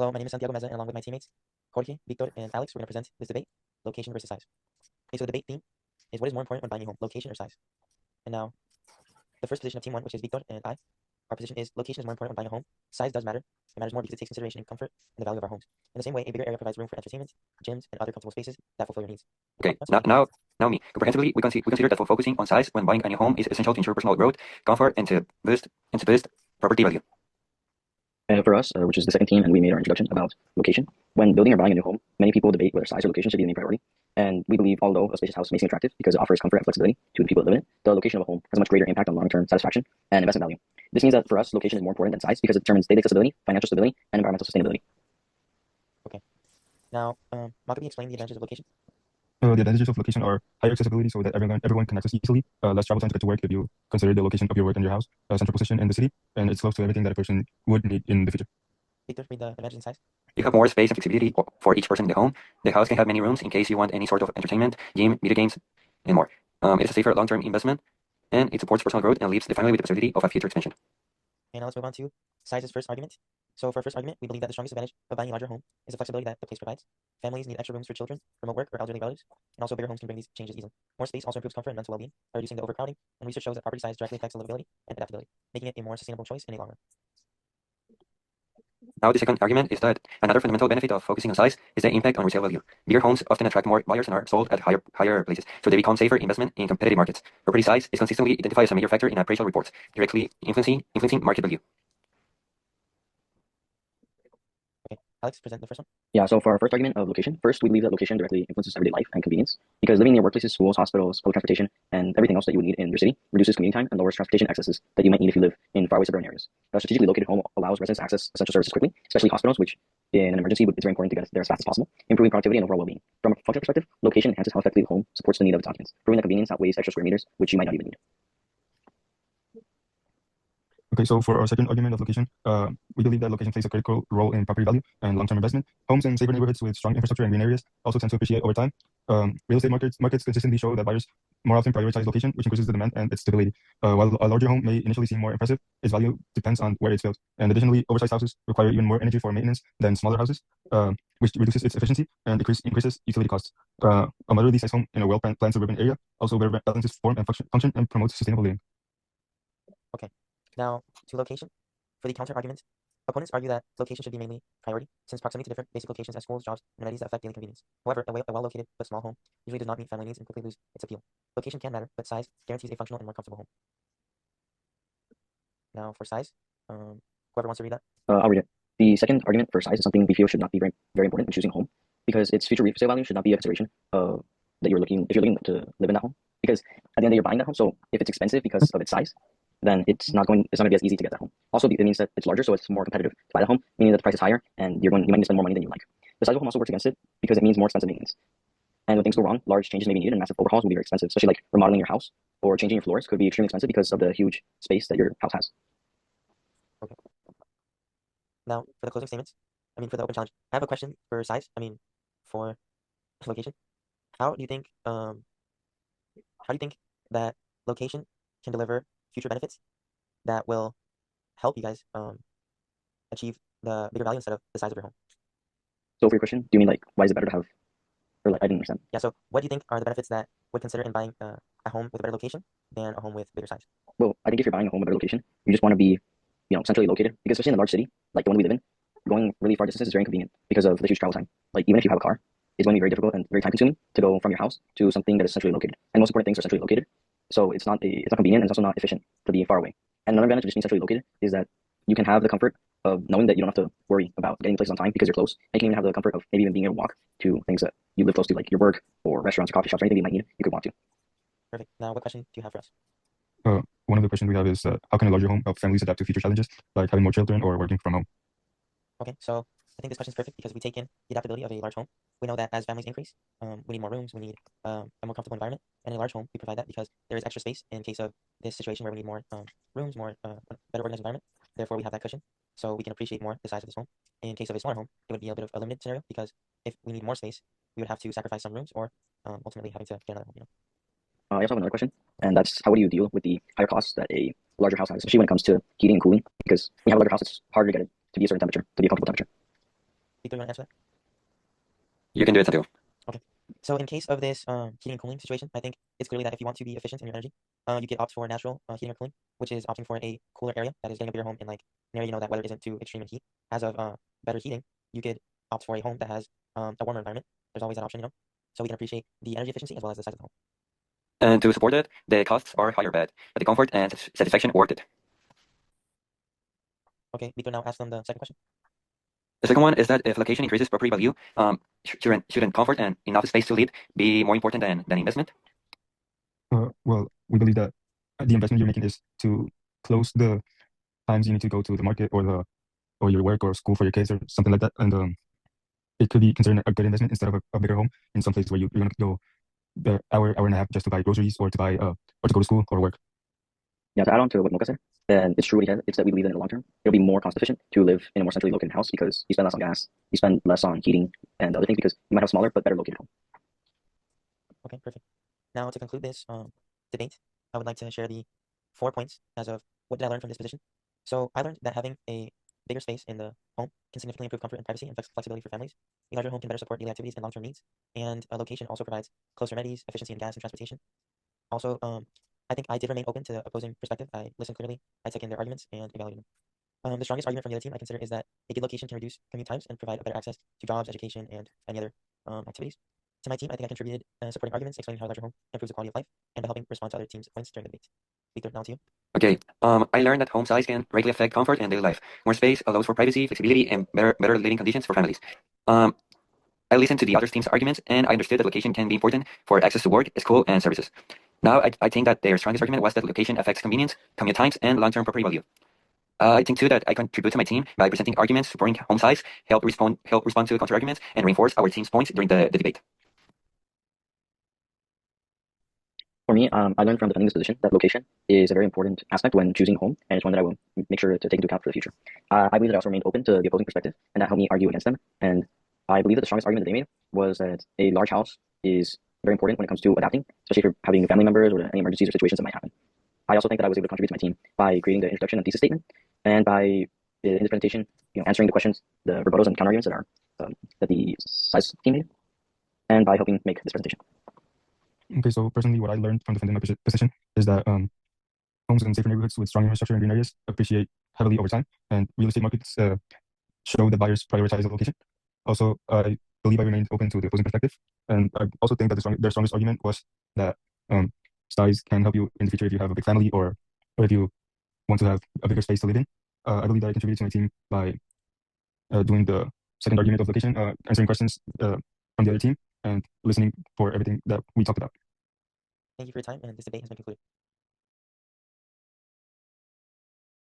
Hello, my name is Santiago Meza, and along with my teammates, Jorge, Victor, and Alex, we're going to present this debate, location versus size. Okay, so the debate theme is what is more important when buying a home, location or size? And now, the first position of team one, which is Victor and I, our position is location is more important when buying a home. Size does matter. It matters more because it takes consideration in comfort and the value of our homes. In the same way, a bigger area provides room for entertainment, gyms, and other comfortable spaces that fulfill your needs. Okay, now me. Comprehensively, we consider that focusing on size when buying a new home is essential to ensure personal growth, comfort, and to boost property value. For us, which is the second team, and we made our introduction about location. When building or buying a new home, many people debate whether size or location should be the main priority. And we believe, although a spacious house may seem attractive because it offers comfort and flexibility to the people that live in it, the location of a home has a much greater impact on long-term satisfaction and investment value. This means that for us, location is more important than size because it determines daily accessibility, financial stability, and environmental sustainability. Okay. Now, Mark, can you explain the advantages of location? The advantages of location are higher accessibility so that everyone can access easily, less travel time to get to work if you consider the location of your work and your house, central position in the city, and it's close to everything that a person would need in the future. Victor, read the advantages in size. You have more space and flexibility for each person in the home. The house can have many rooms in case you want any sort of entertainment, gym, video games, and more. It is a safer long-term investment, and it supports personal growth and leaves the family with the possibility of a future expansion. And now let's move on to size's first argument. So for our first argument, we believe that the strongest advantage of buying a larger home is the flexibility that the place provides. Families need extra rooms for children, remote work, or elderly relatives, and also bigger homes can bring these changes easily. More space also improves comfort and mental well-being by reducing the overcrowding, and research shows that property size directly affects livability and adaptability, making it a more sustainable choice in the long run. Now, the second argument is that another fundamental benefit of focusing on size is the impact on resale value. Bigger homes often attract more buyers and are sold at higher places, so they become safer investment in competitive markets. Property size is consistently identified as a major factor in appraisal reports, directly influencing market value. Okay, Alex, present the first one. Yeah, so for our first argument of location, first, we believe that location directly influences everyday life and convenience because living near workplaces, schools, hospitals, public transportation, and everything else that you would need in your city reduces commuting time and lowers transportation accesses that you might need if you live in faraway suburban areas. A strategically located home allows residents to access essential services quickly, especially hospitals, which in an emergency it's very important to get there as fast as possible, improving productivity and overall well-being. From a functional perspective, location enhances how effectively the home supports the need of its occupants, proving that convenience outweighs extra square meters, which you might not even need. Okay, so for our second argument of location, we believe that location plays a critical role in property value and long-term investment. Homes in safer neighborhoods with strong infrastructure and green areas also tend to appreciate over time. Real estate markets consistently show that buyers more often prioritize location, which increases the demand and its stability. While a larger home may initially seem more impressive, its value depends on where it's built. And additionally, oversized houses require even more energy for maintenance than smaller houses, which reduces its efficiency and increases utility costs. A moderately sized home in a well-planned suburban area also better balances form and function and promotes sustainable living. Okay. Now, to location. For the counter argument, opponents argue that location should be mainly priority, since proximity to different basic locations as schools, jobs, and amenities that affect daily convenience. However, a well-located but small home usually does not meet family needs and quickly lose its appeal. Location can matter, but size guarantees a functional and more comfortable home. Now, for size, whoever wants to read that. I'll read it. The second argument for size is something we feel should not be very, very important when choosing a home because its future resale value should not be a consideration that you're looking to live in that home. Because at the end of the day, you're buying that home, so if it's expensive because of its size, then it's not going to be as easy to get that home. Also, it means that it's larger, so it's more competitive to buy that home, meaning that the price is higher, and you might need to spend more money than you like. The size of the home also works against it because it means more expensive maintenance. And when things go wrong, large changes may be needed, and massive overhauls will be very expensive, especially like remodeling your house or changing your floors could be extremely expensive because of the huge space that your house has. Okay. Now, for the closing statements, for the open challenge, I have a question for size. For location. How do you think that location can deliver future benefits that will help you guys achieve the bigger value instead of the size of your home? So for your question, do you mean like why is it better to have, or like I didn't understand? Yeah. So what do you think are the benefits that would consider in buying a home with a better location than a home with bigger size? Well, I think if you're buying a home with a better location, you just want to be, centrally located because especially in a large city like the one we live in, going really far distances is very inconvenient because of the huge travel time. Like even if you have a car, it's going to be very difficult and very time consuming to go from your house to something that is centrally located. And most important things are centrally located. So it's not convenient and it's also not efficient to be far away. And another advantage of just being centrally located is that you can have the comfort of knowing that you don't have to worry about getting places on time because you're close. And you can even have the comfort of maybe even being able to walk to things that you live close to, like your work or restaurants or coffee shops or anything you might need, you could walk to. Perfect. Now, what question do you have for us? One of the questions we have is how can a larger home help families adapt to future challenges like having more children or working from home? Okay, so I think this question is perfect because we take in the adaptability of a large home. We know that as families increase, we need more rooms, we need a more comfortable environment, and in a large home, we provide that because there is extra space in case of this situation where we need more rooms, more better organized environment. Therefore, we have that cushion, so we can appreciate more the size of this home. In case of a smaller home, it would be a bit of a limited scenario because if we need more space, we would have to sacrifice some rooms or ultimately having to get another home. I also have another question, and that's how do you deal with the higher costs that a larger house has, especially when it comes to heating and cooling? Because when you have a larger house, it's harder to get it to be a certain temperature, to be a comfortable temperature. Victor, you want to answer that? You can do it, Santiago. So in case of this heating and cooling situation, I think it's clearly that if you want to be efficient in your energy, you could opt for natural heating or cooling, which is opting for a cooler area that is getting up your home in like an area that weather isn't too extreme in heat. As of better heating, you could opt for a home that has a warmer environment. There's always that option, so we can appreciate the energy efficiency as well as the size of the home. And to support it, the costs are higher, but the comfort and satisfaction worth it. Okay, Victor, now ask them the second question. The second one is that if location increases property value, shouldn't comfort and enough space to live be more important than investment? Well, we believe that the investment you're making is to close the times you need to go to the market or your work or school for your kids or something like that, and it could be considered a good investment instead of a bigger home in some place where you're gonna go the hour and a half just to buy groceries or to buy or to go to school or work. Yeah, to add on to what Mocha said, then it's true what he said. It's that we believe that in the long term, it'll be more cost efficient to live in a more centrally located house because you spend less on gas, you spend less on heating and other things because you might have a smaller but better located home. Okay, perfect. Now to conclude this debate, I would like to share the 4 points as of what did I learn from this position. So I learned that having a bigger space in the home can significantly improve comfort and privacy and flexibility for families. A larger home can better support daily activities and long-term needs, and a location also provides closer amenities, efficiency in gas and transportation. Also, I think I did remain open to the opposing perspective. I listened clearly, I took in their arguments and evaluated them. The strongest argument from the other team I consider is that a good location can reduce commute times and provide better access to jobs, education, and any other activities. To my team, I think I contributed supporting arguments, explaining how a larger home improves the quality of life, and by helping respond to other teams' points during the debate. Victor, now to you. Okay. I learned that home size can greatly affect comfort and daily life. More space allows for privacy, flexibility, and better living conditions for families. I listened to the other team's arguments, and I understood that location can be important for access to work, school, and services. Now, I think that their strongest argument was that location affects convenience, commute times, and long-term property value. I think too that I contribute to my team by presenting arguments supporting home size, help respond to counter arguments, and reinforce our team's points during the debate. For me, I learned from defending this position that location is a very important aspect when choosing a home, and it's one that I will make sure to take into account for the future. I believe that I also remained open to the opposing perspective, and that helped me argue against them. And I believe that the strongest argument that they made was that a large house is very important when it comes to adapting, especially if you're having family members or any emergencies or situations that might happen. I also think that I was able to contribute to my team by creating the introduction and thesis statement, and by in this presentation, answering the questions, the rebuttals and counter arguments that are that the size team made, and by helping make this presentation. Okay, so personally, what I learned from defending my position is that homes in safer neighborhoods with strong infrastructure and green areas appreciate heavily over time, and real estate markets show that buyers prioritize the location. Also, I believe I remained open to the opposing perspective, and I also think that their strongest argument was that size can help you in the future if you have a big family or if you want to have a bigger space to live in. I believe that I contributed to my team by doing the second argument of location, answering questions from the other team, and listening for everything that we talked about. Thank you for your time, and this debate has been concluded.